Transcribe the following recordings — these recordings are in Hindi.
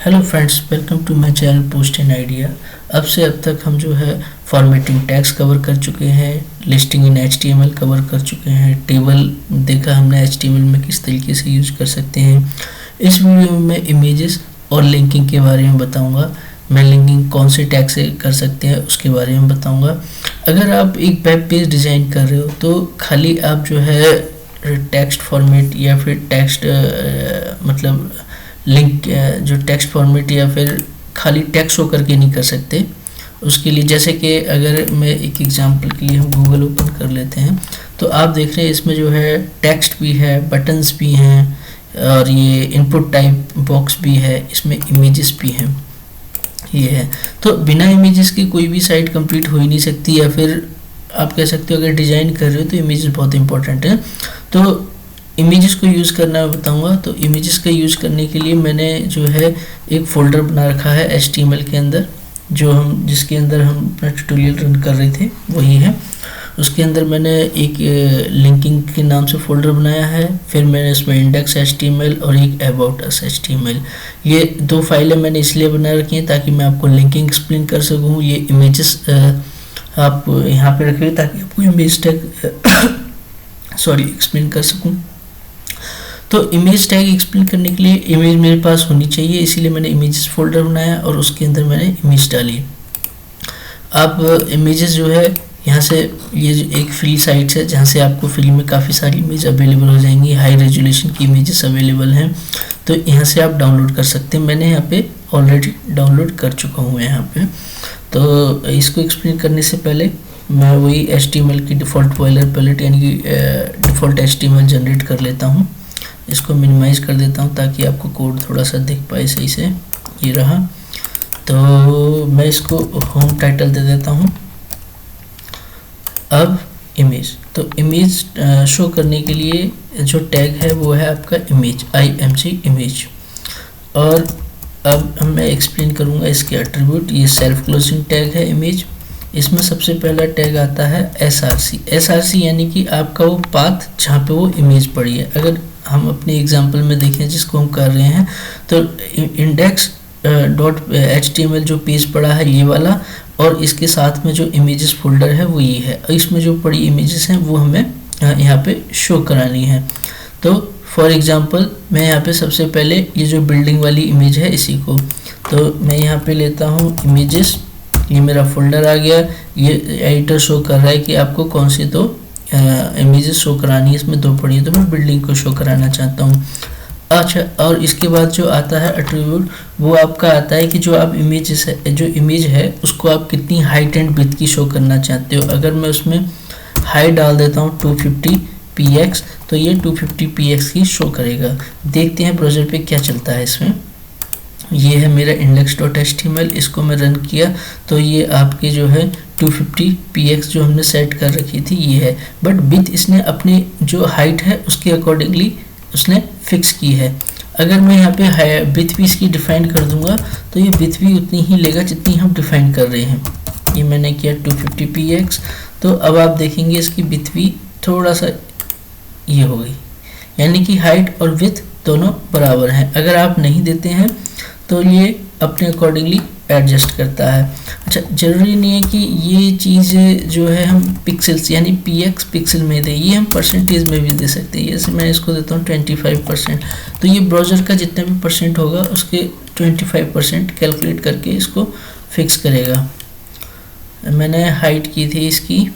Hello friends, welcome to my channel post an idea. अब से अब तक हम जो है फॉर्मेटिंग टैग्स कवर कर चुके हैं, लिस्टिंग इन एचटीएमएल कवर कर चुके हैं, टेबल देखा हमने एचटीएमएल में किस तरीके से यूज कर सकते हैं। इस वीडियो में मैं इमेजेस और लिंकिंग के बारे में बताऊंगा। मैं लिंकिंग कौन से टैग से कर सकते हैं उसके बारे में बताऊंगा। अगर आप एक वेब पेज डिज़ाइन कर रहे हो तो खाली आप जो है टेक्स्ट फॉर्मेट या फिर टेक्स्ट मतलब लिंक जो टेक्स्ट फॉर्मेट या फिर खाली टेक्स्ट शो करके नहीं कर सकते। उसके लिए जैसे कि अगर मैं एक एग्जांपल के लिए हम गूगल ओपन कर लेते हैं तो आप देख रहे हैं इसमें जो है टेक्स्ट भी है, बटन्स भी हैं और ये इनपुट टाइप बॉक्स भी है, इसमें इमेजेस भी हैं। ये है तो बिना इमेजेस की कोई भी साइट कंप्लीट हो ही नहीं सकती, या फिर आप कह सकते हो अगर डिज़ाइन कर रहे हो तो इमेजेस बहुत इंपॉर्टेंट है। तो इमेजेस को यूज़ करना बताऊंगा। तो इमेजेस का यूज़ करने के लिए मैंने जो है एक फ़ोल्डर बना रखा है HTML के अंदर, जिसके अंदर हम अपना ट्यूटोरियल रन कर रहे थे वही है। उसके अंदर मैंने एक लिंकिंग के नाम से फ़ोल्डर बनाया है, फिर मैंने इसमें इंडेक्स HTML और एक अबाउट अस HTML, ये दो फाइलें मैंने इसलिए बना रखी हैं ताकि मैं आपको लिंकिंग एक्सप्लेन कर सकूँ। ये इमेजेस आप यहाँ पे रखिए ताकि आपको इमेज टैग एक्सप्लेन कर सकूँ। तो इमेज टैग एक्सप्लेन करने के लिए इमेज मेरे पास होनी चाहिए, इसीलिए मैंने इमेजेस फोल्डर बनाया और उसके अंदर मैंने इमेज डाली। अब इमेजेस जो है यहाँ से ये एक फ्री साइट है जहाँ से आपको फ्री में काफ़ी सारी इमेज अवेलेबल हो जाएंगी, हाई रेजोल्यूशन की इमेजेस अवेलेबल हैं, तो यहाँ से आप डाउनलोड कर सकते हैं। मैंने यहाँ पे ऑलरेडी डाउनलोड कर चुका हूँ यहाँ पे। तो इसको एक्सप्लेन करने से पहले मैं वही HTML की डिफ़ॉल्ट बॉयलर पैलेट यानी कि डिफ़ॉल्ट HTML जनरेट कर लेता हूँ। इसको मिनिमाइज कर देता हूँ ताकि आपको कोड थोड़ा सा दिख पाए सही से। ये रहा, तो मैं इसको होम टाइटल दे देता हूँ। अब इमेज, तो इमेज शो करने के लिए जो टैग है वो है आपका इमेज, IMG इमेज। और अब मैं एक्सप्लेन करूँगा इसके एट्रीब्यूट। ये सेल्फ क्लोजिंग टैग है इमेज। इसमें सबसे पहला टैग आता है SRC यानी कि आपका वो पाथ जहाँ पे वो इमेज पड़ी है। अगर हम अपने एग्जांपल में देखें जिसको हम कर रहे हैं तो इंडेक्स .html जो पेज पड़ा है ये वाला, और इसके साथ में जो इमेजेस फोल्डर है वो ये है। इसमें जो पड़ी इमेजेस हैं वो हमें यहाँ पे शो करानी है। तो फॉर एग्जांपल मैं यहाँ पे सबसे पहले ये जो बिल्डिंग वाली इमेज है इसी को, तो मैं यहाँ पे लेता हूँ इमेजेस। ये मेरा फोल्डर आ गया। ये एडिटर शो कर रहा है कि आपको कौन सी तो इमेजेस शो करानी है, इसमें दो पड़ी है तो मैं बिल्डिंग को शो कराना चाहता हूँ। अच्छा, और इसके बाद जो आता है एट्रीब्यूट वो आपका आता है कि जो आप जो इमेज है उसको आप कितनी हाइट एंड विड्थ की शो करना चाहते हो। अगर मैं उसमें हाइट डाल देता हूँ 250px तो ये 250px की शो करेगा। देखते हैं ब्राउज़र पे क्या चलता है इसमें। ये है मेरा index.html, इसको मैं रन किया तो ये आपके जो है 250px जो हमने सेट कर रखी थी ये है, बट विड्थ इसने अपनी जो हाइट है उसके अकॉर्डिंगली उसने फिक्स की है। अगर मैं यहाँ पे विड्थ भी इसकी डिफाइन कर दूंगा तो ये विड्थ भी उतनी ही लेगा जितनी हम डिफाइन कर रहे हैं। ये मैंने किया 250px, तो अब आप देखेंगे इसकी विड्थ भी थोड़ा सा ये हो गई, यानी कि हाइट और विड्थ दोनों बराबर हैं। अगर आप नहीं देते हैं तो ये अपने अकॉर्डिंगली एडजस्ट करता है। अच्छा, ज़रूरी नहीं है कि ये चीज़ जो है हम पिक्सल्स यानी px पिक्सल में दें, ये हम परसेंटेज में भी दे सकते हैं। जैसे मैं इसको देता हूँ 25%, तो ये ब्राउज़र का जितना भी परसेंट होगा उसके 25% कैलकुलेट करके इसको फिक्स करेगा। मैंने हाइट की थी इसकी,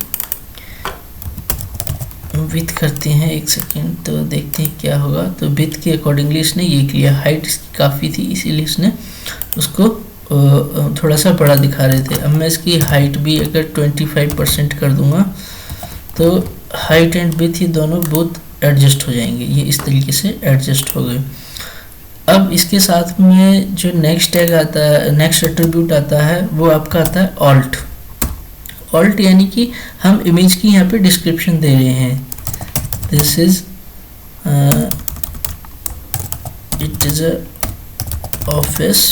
विथ करते हैं एक सेकेंड तो देखते हैं क्या होगा। तो विथ के अकॉर्डिंगली इसने ये किया, हाइट इसकी काफ़ी थी इसीलिए इसने उसको थोड़ा सा बड़ा दिखा रहे थे। अब मैं इसकी हाइट भी अगर 25% कर दूंगा तो हाइट एंड विथ ही दोनों बहुत एडजस्ट हो जाएंगे। ये इस तरीके से एडजस्ट हो गए। अब इसके साथ में जो नेक्स्ट टैग आता है, नेक्स्ट एट्रीब्यूट आता है वो आपका आता है ऑल्ट यानी कि हम इमेज की यहाँ पे डिस्क्रिप्शन दे रहे हैं। This is it is a office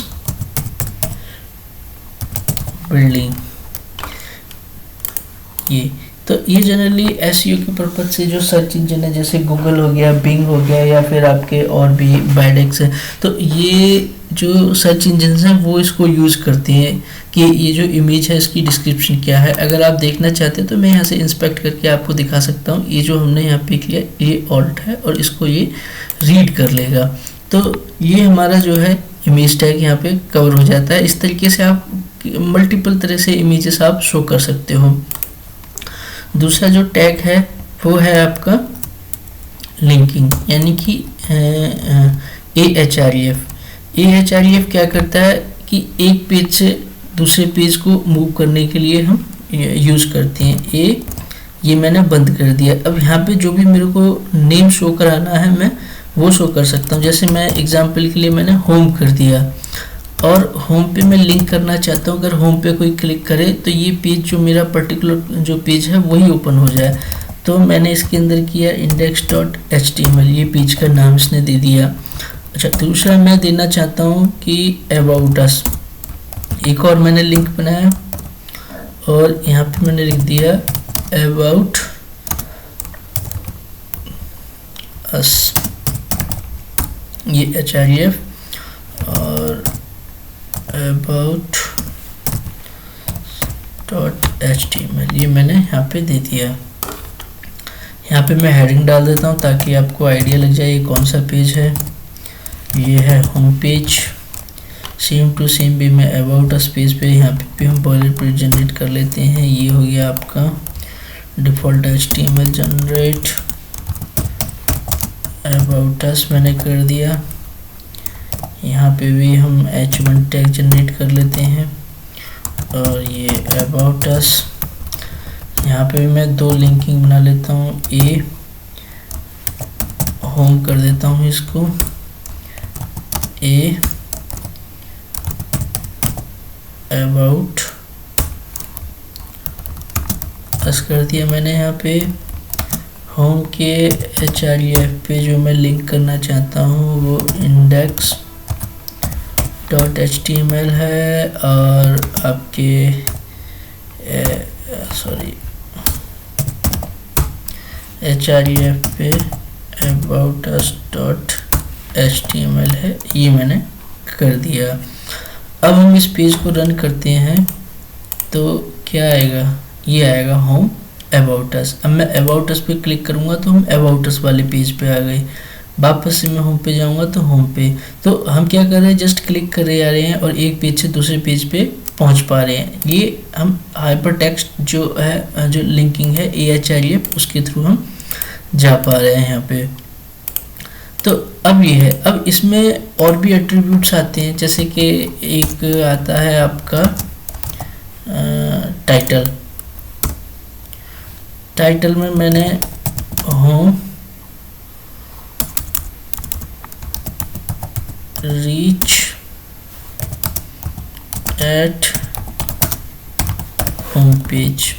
building. तो ये जनरली एसईओ के पर्पज से जो सर्च इंजन है जैसे गूगल हो गया, बिंग हो गया, या फिर आपके और भी बाइडेक्स है, तो ये जो सर्च इंजन हैं वो इसको यूज़ करते हैं कि ये जो इमेज है इसकी डिस्क्रिप्शन क्या है। अगर आप देखना चाहते हैं तो मैं यहाँ से इंस्पेक्ट करके आपको दिखा सकता हूँ। ये जो हमने यहाँ पे किया ये ऑल्ट है और इसको ये रीड कर लेगा, तो ये हमारा जो है इमेज टैग यहाँ पे कवर हो जाता है। इस तरीके से आप मल्टीपल तरह से इमेजेस आप शो कर सकते हो। दूसरा जो टैग है वो है आपका लिंकिंग, यानी कि AHREF। AHREF क्या करता है कि एक पेज से दूसरे पेज को मूव करने के लिए हम यूज़ करते हैं। ये मैंने बंद कर दिया। अब यहाँ पे जो भी मेरे को नेम शो कराना है मैं वो शो कर सकता हूँ। जैसे मैं एग्जांपल के लिए मैंने होम कर दिया और होम पे मैं लिंक करना चाहता हूँ। अगर होम पे कोई क्लिक करे तो ये पेज जो मेरा पर्टिकुलर जो पेज है वही ओपन हो जाए। तो मैंने इसके अंदर किया index.html, ये पेज का नाम इसने दे दिया। अच्छा, दूसरा मैं देना चाहता हूँ कि अबाउट अस। एक और मैंने लिंक बनाया और यहाँ पे मैंने लिख दिया अबाउट अस, ये HREF, और about .html ये मैंने यहाँ पे दे दिया। यहाँ पे मैं हेडिंग डाल देता हूँ ताकि आपको आइडिया लग जाए ये कौन सा पेज है। ये है home page. Same to same भी मैं अबाउट अस पेज पे यहाँ पे भी हम बॉयलरप्लेट जनरेट कर लेते हैं। ये हो गया आपका default HTML generate, about us मैंने कर दिया। यहाँ पे भी हम H1 टैग जनरेट कर लेते हैं और ये अबाउट अस। यहाँ पे भी मैं दो लिंकिंग बना लेता हूँ। ए होम कर देता हूँ इसको, ए अबाउट अस कर दिया मैंने। यहाँ पे होम के HREF पे जो मैं लिंक करना चाहता हूँ वो index.html है और आपके HREF पे about us.html है, ये मैंने कर दिया। अब हम इस पेज को रन करते हैं तो क्या आएगा, ये आएगा होम अबाउट अस। अब मैं अबाउट अस पे क्लिक करूंगा तो हम अबाउट अस वाले पेज पे आ गए। वापस से मैं होम पे जाऊंगा तो होम पे। तो हम क्या कर रहे हैं, जस्ट क्लिक कर रहे आ रहे हैं और एक पेज से दूसरे पेज पे पहुंच पा रहे हैं। ये हम हाइपर टेक्स्ट जो है, जो लिंकिंग है AHREF, उसके थ्रू हम जा पा रहे हैं यहाँ पे। तो अब ये है, अब इसमें और भी एट्रीब्यूट्स आते हैं, जैसे कि एक आता है आपका टाइटल। टाइटल में मैंने home reach at home page,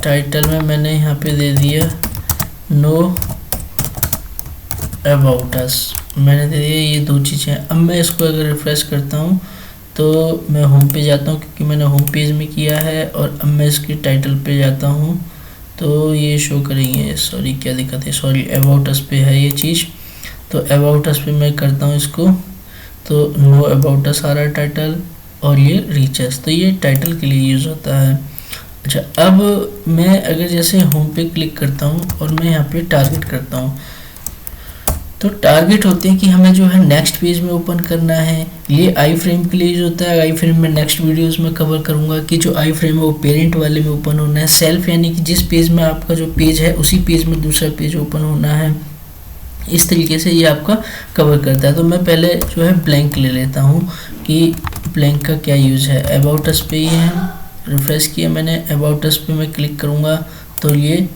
title में मैंने यहाँ पे दे दिया नो अबाउट अस, मैंने दे दिया ये दो चीज़ें। अब मैं इसको अगर रिफ्रेश करता हूँ तो मैं होम पे जाता हूँ क्योंकि मैंने होम पेज में किया है, और अब मैं इसकी टाइटल पे जाता हूँ तो ये शो करेंगे। सॉरी क्या दिक्कत है, सॉरी अबाउट अस पे है ये चीज़। तो अबाउट अस पे मैं करता हूँ इसको, तो नो अबाउट अस आ रहा है टाइटल, और ये रीचेस, तो ये टाइटल के लिए यूज़ होता है। अच्छा, अब मैं अगर जैसे होम पे क्लिक करता हूँ और मैं यहाँ पे टारगेट करता हूँ, तो टारगेट होते हैं कि हमें जो है नेक्स्ट पेज में ओपन करना है। ये आई फ्रेम के लिए यूज होता है। आई फ्रेम में नेक्स्ट वीडियोस में कवर करूँगा कि जो आई फ्रेम है वो पेरेंट वाले में ओपन होना है। सेल्फ यानी कि जिस पेज में आपका जो पेज है उसी पेज में दूसरा पेज ओपन होना है। इस तरीके से ये आपका कवर करता है। तो मैं पहले जो है ब्लैंक ले लेता हूँ कि ब्लैंक का क्या यूज़ है। अबाउट अस पे ही है, रिफ्रेश किया मैंने, अबाउट अस पे मैं क्लिक करूँगा तो ये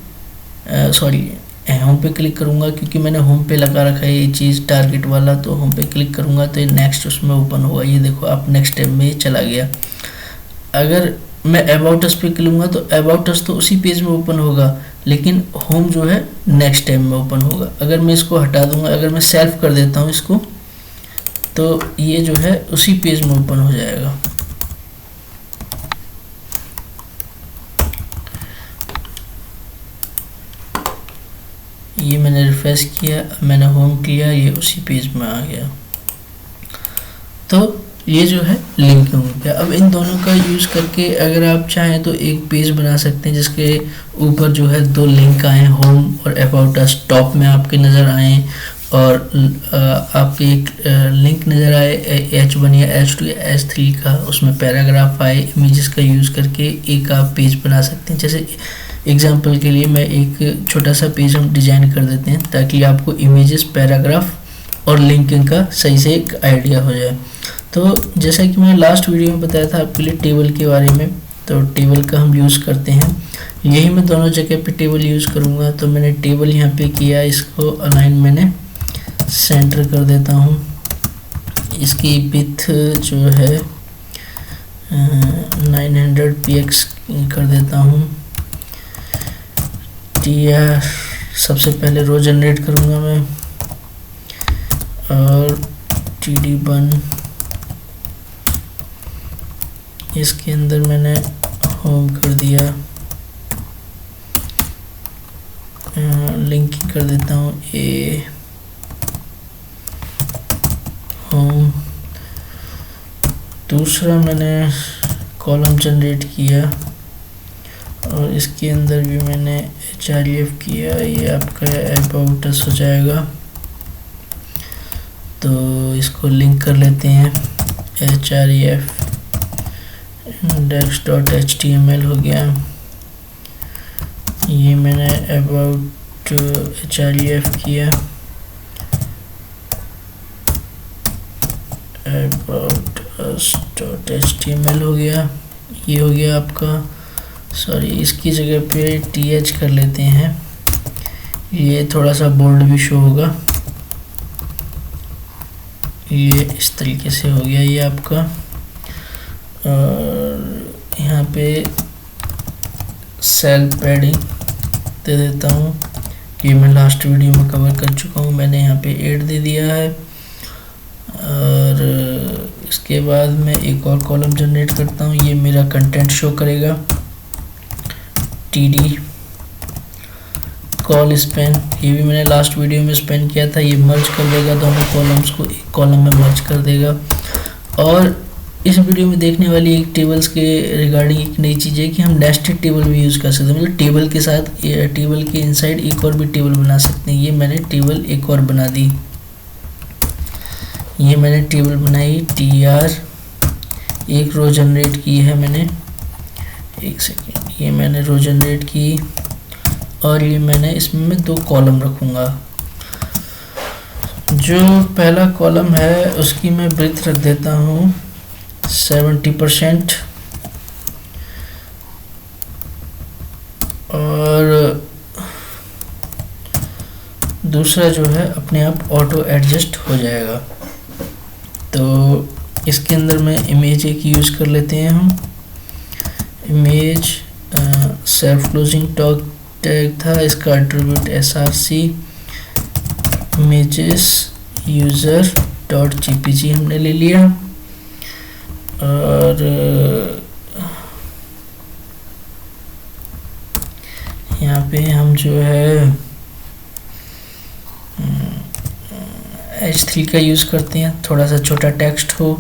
सॉरी होम पे क्लिक करूँगा क्योंकि मैंने होम पे लगा रखा है ये चीज़ टारगेट वाला। तो होम पे क्लिक करूँगा तो ये नेक्स्ट उसमें ओपन होगा। ये देखो आप नेक्स्ट टैब में ये चला गया। अगर मैं अबाउट अस पे क्लिकूँगा तो अबाउट अस तो उसी पेज में ओपन होगा, लेकिन होम जो है नेक्स्ट टैब में ओपन होगा। अगर मैं इसको हटा दूँगा, अगर मैं सेल्फ कर देता हूँ इसको, तो ये जो है उसी पेज में ओपन हो जाएगा। ये मैंने रिफ्रेश किया, मैंने होम किया, ये उसी पेज में आ गया। तो ये जो है लिंकिंग हो गया। अब इन दोनों का यूज़ करके अगर आप चाहें तो एक पेज बना सकते हैं जिसके ऊपर जो है दो लिंक आए, होम और अबाउट अस टॉप में आपके नज़र आए, और आपके एक लिंक नज़र आए H1 या H2 या H3 का, उसमें पैराग्राफ आए। इमेजेस का यूज़ करके एक आप पेज बना सकते हैं। जैसे एग्जांपल के लिए मैं एक छोटा सा पेज हम डिज़ाइन कर देते हैं ताकि आपको इमेजेस, पैराग्राफ और लिंकिंग का सही से एक आइडिया हो जाए। तो जैसा कि मैंने लास्ट वीडियो में बताया था आपके लिए टेबल के बारे में, तो टेबल का हम यूज़ करते हैं। यही मैं दोनों जगह पे टेबल यूज़ करूँगा। तो मैंने टेबल यहाँ पे किया, इसको अलाइन मैंने सेंटर कर देता हूँ। इसकी विड्थ जो है 900 px कर देता हूँ। tr सबसे पहले रो जनरेट करूँगा मैं, और td1 इसके अंदर मैंने होम कर दिया। लिंकिंग कर देता हूँ ए होम। दूसरा मैंने कॉलम जनरेट किया और इसके अंदर भी मैंने href किया। ये आपका अबाउट अस हो जाएगा। तो इसको लिंक कर लेते हैं, href index.html हो गया। ये मैंने अबाउट href किया, about us.html हो गया। ये हो गया आपका, सॉरी इसकी जगह पे th कर लेते हैं, ये थोड़ा सा बोल्ड भी शो होगा। ये इस तरीके से हो गया ये आपका। और यहाँ पे सेल पैडिंग दे देता हूँ, ये मैं लास्ट वीडियो में कवर कर चुका हूँ। मैंने यहाँ पे 8 दे दिया है। और इसके बाद मैं एक और कॉलम जनरेट करता हूँ, ये मेरा कंटेंट शो करेगा। td कॉल स्पेन, ये भी मैंने लास्ट वीडियो में स्पेन किया था। ये मर्ज कर देगा दोनों कॉलम्स को, एक कॉलम में मर्ज कर देगा। और इस वीडियो में देखने वाली एक टेबल्स के रिगार्डिंग एक नई चीज़ है कि हम नेस्टेड टेबल भी यूज़ कर सकते हैं। मतलब टेबल के साथ, टेबल के इनसाइड एक और भी टेबल बना सकते हैं। ये मैंने टेबल एक और बना दी। ये मैंने टेबल बनाई, tr एक रो जनरेट की है मैंने, एक सेकेंड, ये मैंने रो जनरेट की, और ये मैंने इसमें मैं 2 कॉलम रखूँगा। जो पहला कॉलम है उसकी मैं ब्रेथ रख देता हूँ 70%, और दूसरा जो है अपने आप ऑटो एडजस्ट हो जाएगा। तो इसके अंदर में इमेज एक यूज़ कर लेते हैं हम। इमेज सेल्फ क्लोजिंग टैग था, इसका एट्रीब्यूट src images user.jpg हमने ले लिया। और यहाँ पे हम जो है H3 का यूज़ करते हैं, थोड़ा सा छोटा टेक्स्ट हो।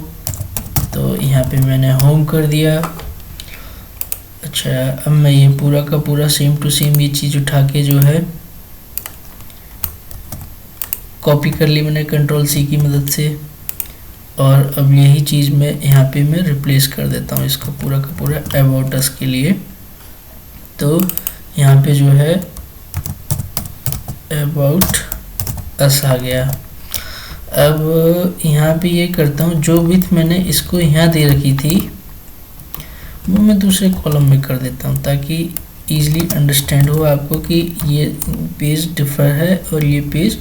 तो यहाँ पे मैंने होम कर दिया। अच्छा, अब मैं ये पूरा का पूरा सेम टू सेम ये चीज़ उठा के जो है कॉपी कर ली मैंने Ctrl+C की मदद से, और अब यही चीज़ मैं यहाँ पे मैं रिप्लेस कर देता हूँ इसको पूरा का पूरा अबाउट अस के लिए। तो यहाँ पे जो है अबाउट अस आ गया। अब यहाँ पे ये करता हूँ, जो विड्थ मैंने इसको यहाँ दे रखी थी वो मैं दूसरे कॉलम में कर देता हूँ ताकि ईज़िली अंडरस्टैंड हो आपको कि ये पेज डिफर है और ये पेज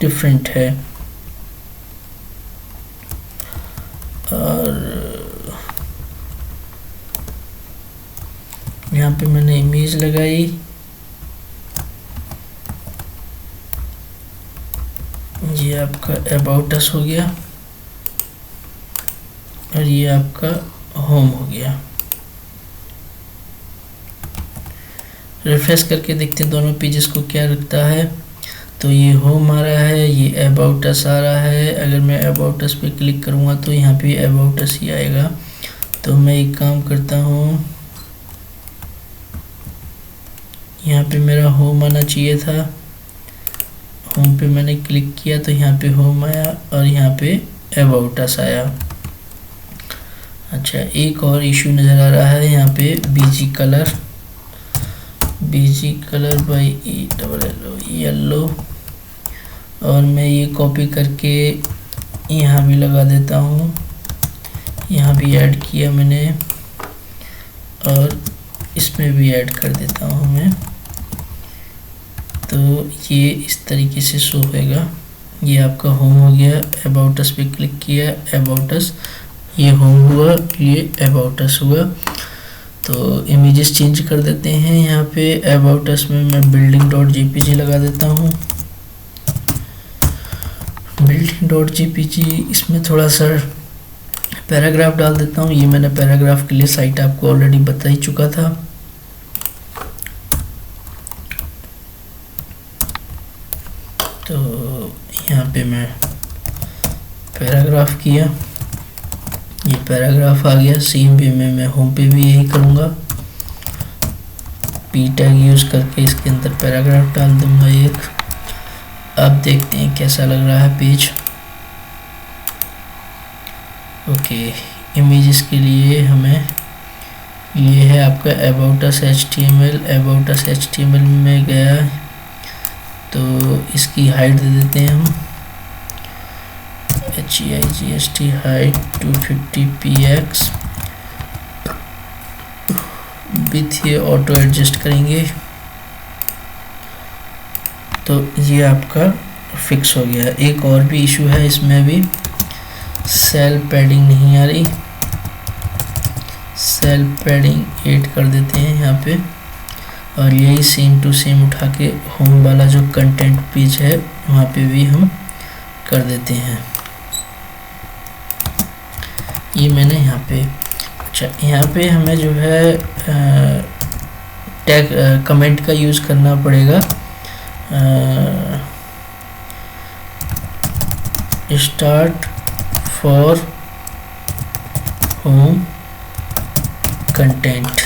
डिफरेंट है। और यहाँ पे मैंने इमेज लगाई, ये आपका अबाउट अस हो गया और ये आपका होम हो गया। रिफ्रेश करके देखते हैं दोनों पेजेस को क्या रखता है। तो ये होम आ रहा है, ये अबाउट अस आ रहा है। अगर मैं अबाउट अस पे क्लिक करूँगा तो यहाँ पे अबाउट अस ही आएगा। तो मैं एक काम करता हूँ, यहाँ पे मेरा होम आना चाहिए था, होम पे मैंने क्लिक किया तो यहाँ पे होम आया और यहाँ पे अबाउट अस आया। अच्छा, एक और इशू नज़र आ रहा है यहाँ पे, BG colour by ELLO yellow, और मैं ये कॉपी करके यहाँ भी लगा देता हूँ, यहाँ भी ऐड किया मैंने और इसमें भी ऐड कर देता हूँ मैं। तो ये इस तरीके से शो होगा। ये आपका होम हो गया, अबाउट अस पे क्लिक किया, अबाउट अस, ये होम हुआ, ये अबाउट अस हुआ। तो इमेजेस चेंज कर देते हैं। यहाँ पे अबाउट अस में मैं building.jpg लगा देता हूँ, building.jpg। इसमें थोड़ा सा पैराग्राफ डाल देता हूँ। ये मैंने पैराग्राफ के लिए साइट आपको ऑलरेडी बता ही चुका था। तो यहाँ पे मैं पैराग्राफ किया, ये पैराग्राफ आ गया। सेम वे में मैं होम पे भी यही करूँगा, पी टैग यूज़ करके इसके अंदर पैराग्राफ डाल दूँगा एक। अब देखते हैं कैसा लग रहा है पेज। ओके, इमेजेस के लिए हमें ये है आपका about us HTML। About us HTML में गया तो इसकी हाइट दे देते हैं हम, HEIGST हाइट 250px, विथ ये ऑटो एडजस्ट करेंगे। तो ये आपका फिक्स हो गया। एक और भी इशू है इसमें भी, सेल पैडिंग नहीं आ रही, सेल पैडिंग 8 कर देते हैं यहाँ पे, और यही सेम टू सेम उठा के होम वाला जो कंटेंट पेज है वहाँ पे भी हम कर देते हैं। ये मैंने यहाँ पे, अच्छा यहाँ पे हमें जो है टैग कमेंट का यूज़ करना पड़ेगा। स्टार्ट फॉर होम कंटेंट,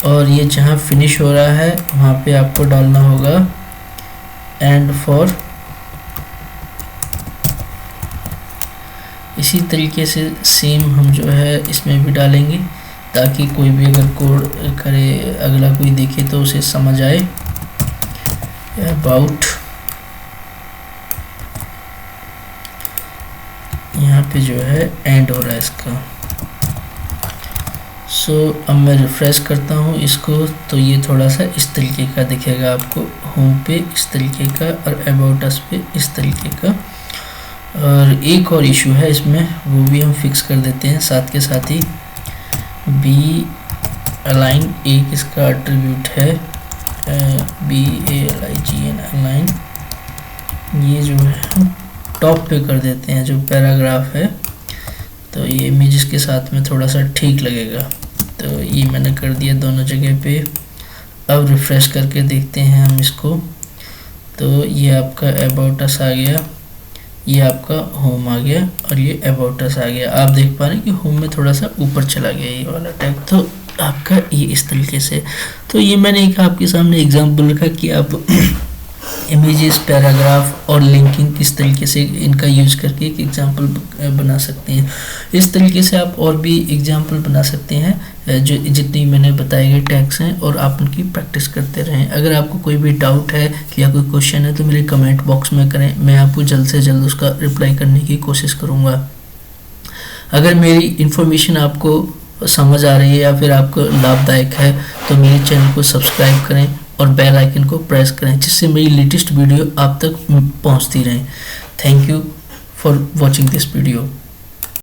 और ये जहाँ फिनिश हो रहा है वहाँ पे आपको डालना होगा एंड फॉर। इसी तरीके से सेम हम जो है इसमें भी डालेंगे, ताकि कोई भी अगर कोड करे, अगला कोई देखे तो उसे समझ आए। अबाउट, यहाँ पे जो है एंड हो रहा है इसका। सो अब मैं रिफ्रेश करता हूँ इसको, तो ये थोड़ा सा इस तरीके का दिखेगा आपको, होम पे इस तरीके का और अबाउट अस पे इस तरीके का। और एक और इशू है इसमें, वो भी हम फिक्स कर देते हैं साथ के साथ ही। बी अलाइन एक इसका एट्रीब्यूट है, BALIGN अलाइन, ये जो है हम टॉप पे कर देते हैं जो पैराग्राफ है, तो ये इमेजेस के साथ में थोड़ा सा ठीक लगेगा। तो ये मैंने कर दिया दोनों जगह पे। अब रिफ्रेश करके देखते हैं हम इसको, तो ये आपका अबाउट अस आ गया, ये आपका होम आ गया और ये अबाउट अस आ गया। आप देख पा रहे हैं कि होम में थोड़ा सा ऊपर चला गया ये वाला टैग, तो आपका ये इस तरीके से। तो ये मैंने एक आपके सामने एग्जांपल रखा कि आप इमेजेस, पैराग्राफ और लिंकिंग किस तरीके से इनका यूज़ करके एक एग्जांपल बना सकते हैं। इस तरीके से आप और भी एग्जांपल बना सकते हैं जो जितनी मैंने बताए गए टैग्स हैं, और आप उनकी प्रैक्टिस करते रहें। अगर आपको कोई भी डाउट है या कोई क्वेश्चन है तो मेरे कमेंट बॉक्स में करें, मैं आपको जल्द से जल्द उसका रिप्लाई करने की कोशिश करूँगा। अगर मेरी इन्फॉर्मेशन आपको समझ आ रही है या फिर आपको लाभदायक है तो मेरे चैनल को सब्सक्राइब करें और बेल आइकन को प्रेस करें, जिससे मेरी लेटेस्ट वीडियो आप तक पहुंचती रहे। Thank you for watching this video.